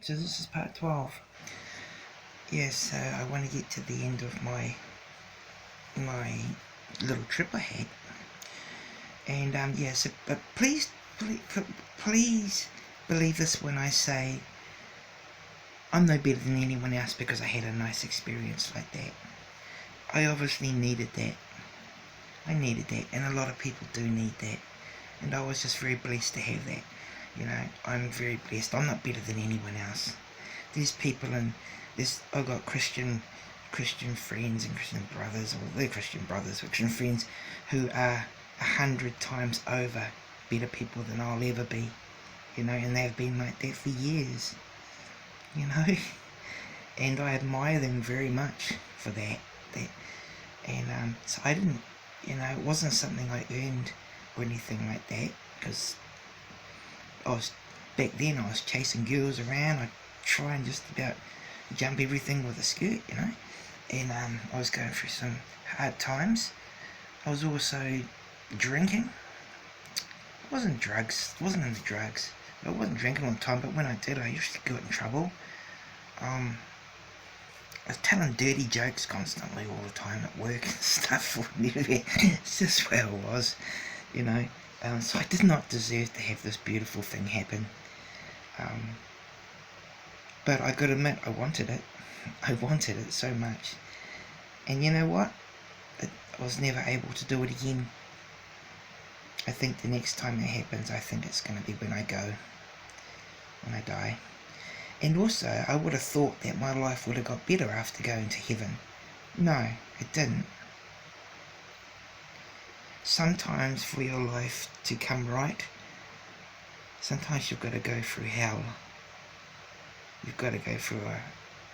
So this is part 12. Yes, I want to get to the end of my little trip I had. And yes, but please believe this when I say I'm no better than anyone else because I had a nice experience like that. I obviously needed that. I needed that, and a lot of people do need that. And I was just very blessed to have that. You know, I'm very blessed. I'm not better than anyone else. There's people and I've got Christian friends and Christian brothers, or they're Christian brothers, Christian friends, who are 100 times over better people than I'll ever be. You know, and they've been like that for years. You know, and I admire them very much for that. And so I didn't, you know, it wasn't something I earned or anything like that, because back then I was chasing girls around. I'd try and just about jump everything with a skirt, you know, and I was going through some hard times. I was also drinking. It wasn't into drugs. I wasn't drinking all the time, but when I did, I used to get in trouble. I was telling dirty jokes constantly all the time at work and stuff. It's just where I was, you know. So I did not deserve to have this beautiful thing happen. But I gotta admit, I wanted it. I wanted it so much. And you know what? I was never able to do it again. I think the next time it happens, I think it's going to be when I go. When I die. And also, I would have thought that my life would have got better after going to heaven. No, it didn't. Sometimes for your life to come right, sometimes you've got to go through hell. You've got to go through a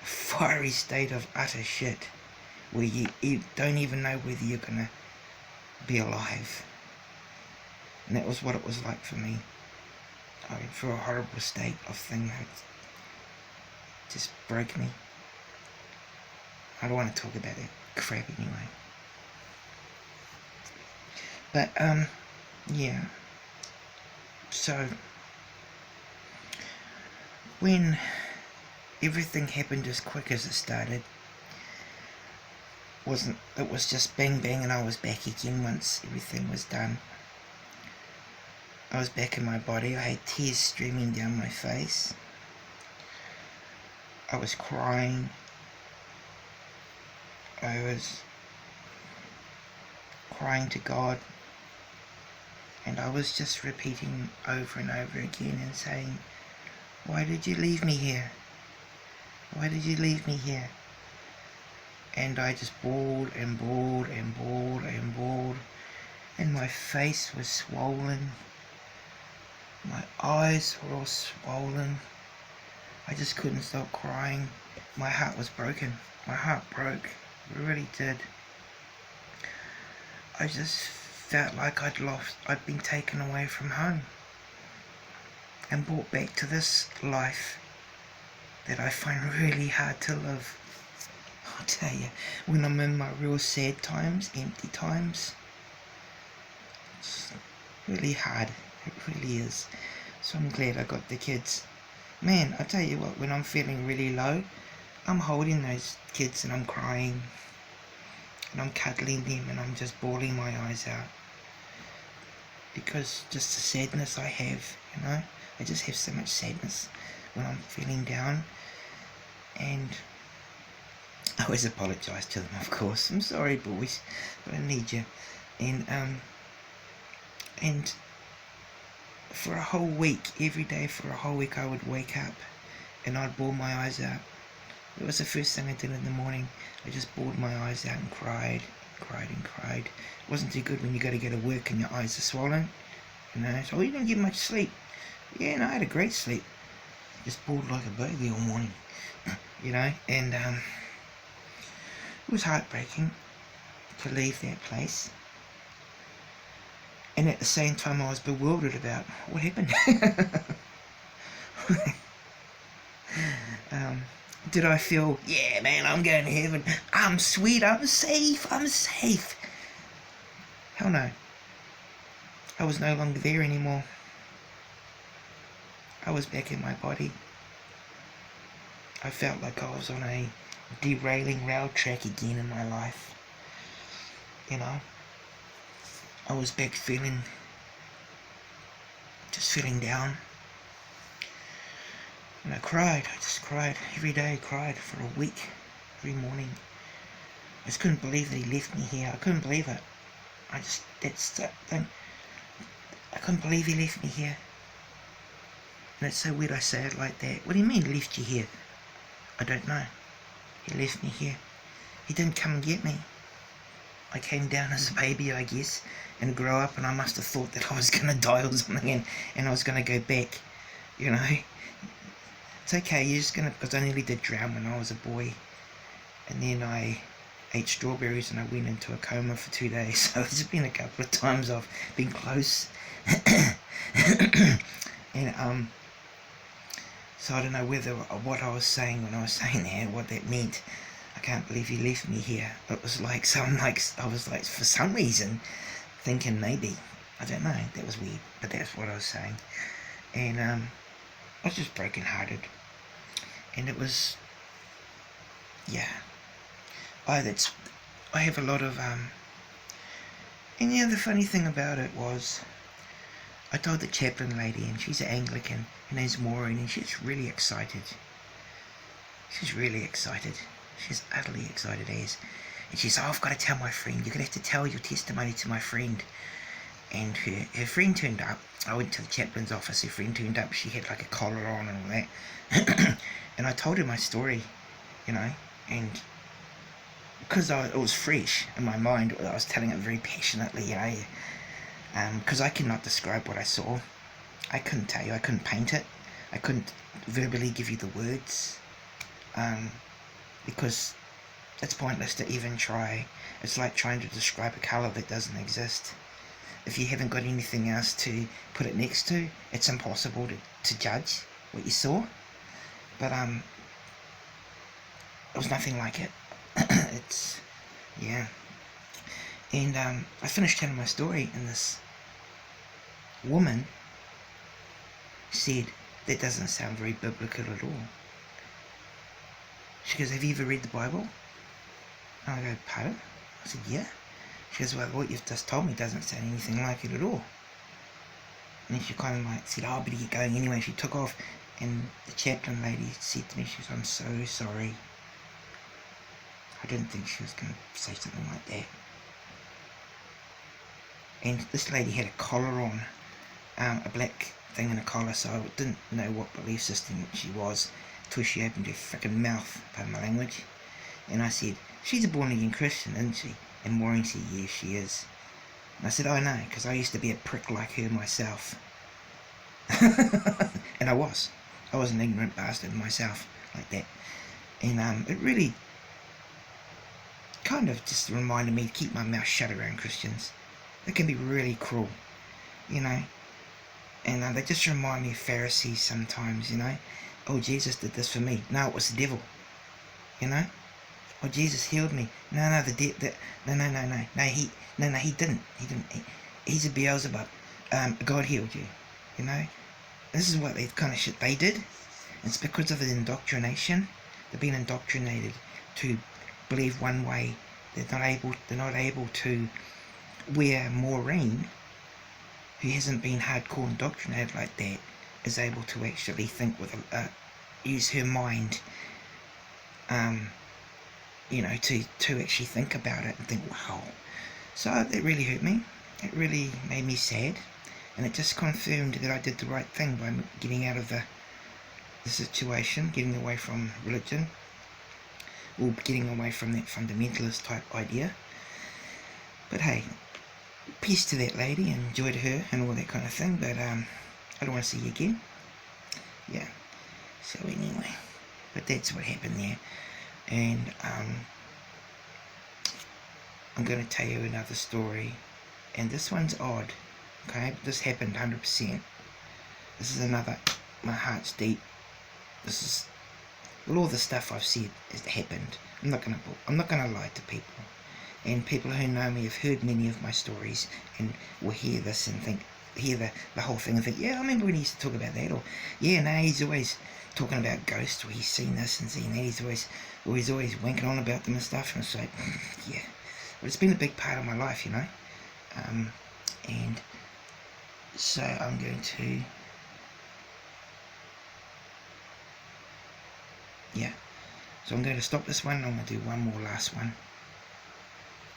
fiery state of utter shit where you don't even know whether you're going to be alive. And that was what it was like for me. I went through a horrible state of thing that just broke me. I don't want to talk about that crap anyway. But, yeah. So, when everything happened as quick as it started, it was just bang bang and I was back again once everything was done. I was back in my body. I had tears streaming down my face. I was crying. I was crying to God. And I was just repeating over and over again and saying, why did you leave me here? Why did you leave me here? And I just bawled and bawled and bawled and bawled. And my face was swollen. My eyes were all swollen. I just couldn't stop crying. My heart was broken. My heart broke. It really did. I just felt like I'd been taken away from home and brought back to this life that I find really hard to live. I'll tell you, when I'm in my real sad times, empty times, it's really hard. It really is. So I'm glad I got the kids. Man, I tell you what, when I'm feeling really low, I'm holding those kids and I'm crying. And I'm cuddling them and I'm just bawling my eyes out. Because just the sadness I have, you know. I just have so much sadness when I'm feeling down. And I always apologise to them, of course. I'm sorry, boys, but I need you. And for a whole week, every day for a whole week, I would wake up and I'd bawl my eyes out. It was the first thing I did in the morning. I just bawled my eyes out and cried. It wasn't too good when you got to go to work and your eyes are swollen. You know, so you didn't get much sleep. Yeah, no, I had a great sleep. Just bawled like a baby all morning. You know, and it was heartbreaking to leave that place. And at the same time I was bewildered about what happened. Did I feel, yeah man, I'm going to heaven, I'm sweet, I'm safe. Hell no. I was no longer there anymore. I was back in my body. I felt like I was on a derailing rail track again in my life. You know, I was back just feeling down. And I cried. I just cried every day. I cried for a week, every morning. I just couldn't believe that he left me here. I couldn't believe it. That's that thing. I couldn't believe he left me here. And it's so weird I say it like that. What do you mean, left you here? I don't know. He left me here. He didn't come and get me. I came down as a baby, I guess, and grew up, and I must have thought that I was going to die or something, and I was going to go back, you know. It's okay, you're just going to, because I nearly did drown when I was a boy, and then I ate strawberries and I went into a coma for 2 days, so there's been a couple of times I've been close, and, so I don't know what I was saying when I was saying that, what that meant. I can't believe he left me here. It was like I was like, for some reason, thinking maybe, I don't know, that was weird, but that's what I was saying. And I was just broken hearted. And it was, yeah. I have a lot of, and yeah, the funny thing about it was, I told the chaplain lady, and she's an Anglican, her name's Maureen, and she's really excited. She's really excited. She's utterly excited as. And she said, oh, I've got to tell my friend. You're going to have to tell your testimony to my friend. And her friend turned up. I went to the chaplain's office. Her friend turned up. She had like a collar on and all that. And I told her my story, you know. And because it was fresh in my mind, I was telling it very passionately, you know. Because I cannot describe what I saw. I couldn't tell you. I couldn't paint it. I couldn't verbally give you the words. Because it's pointless to even try. It's like trying to describe a colour that doesn't exist. If you haven't got anything else to put it next to, it's impossible to judge what you saw. But it was nothing like it. It's, yeah. And I finished telling my story, and this woman said, that doesn't sound very biblical at all. She goes, have you ever read the Bible? And I go, pardon? I said, yeah. She goes, well, what you've just told me doesn't sound anything like it at all. And then she kind of like said, oh, I better get going anyway. She took off, and the chaplain lady said to me, she goes, I'm so sorry. I didn't think she was going to say something like that. And this lady had a collar on, a black thing in a collar, so I didn't know what belief system she was till she opened her frickin' mouth, pardon my language. And I said, she's a born-again Christian, isn't she? And Maureen said, yes, she is. And I said, oh, no, because I used to be a prick like her myself. And I was an ignorant bastard myself, like that. And it really kind of just reminded me to keep my mouth shut around Christians. They can be really cruel, you know. And they just remind me of Pharisees sometimes, you know. Oh, Jesus did this for me. No, it was the devil, you know. Oh, Jesus healed me. No, he didn't. He's a Beelzebub. God healed you, you know. This is what the kind of shit they did. It's because of the indoctrination. They've been indoctrinated to believe one way. They're not able to, where Maureen, who hasn't been hardcore indoctrinated like that, is able to actually think with use her mind, you know, to actually think about it and think, wow. So it really hurt me. It really made me sad, and it just confirmed that I did the right thing by getting out of the situation, getting away from religion, or getting away from that fundamentalist type idea. But hey, peace to that lady, and enjoyed her and all that kind of thing, but I don't want to see you again. Yeah, so anyway, but that's what happened there. And I'm going to tell you another story, and this one's odd, okay? This happened 100%. This is another, my heart's deep. This is, all the stuff I've said has happened. I'm not going to lie to people. And people who know me have heard many of my stories and will hear this and think, hear the whole thing and think, yeah, I remember when he used to talk about that, or yeah, no, he's always talking about ghosts, or he's seen this and seen that, he's always wanking on about them and stuff, and it's like, yeah, but it's been a big part of my life, you know, and so I'm going to, yeah, so I'm going to stop this one, I'm going to do one more last one.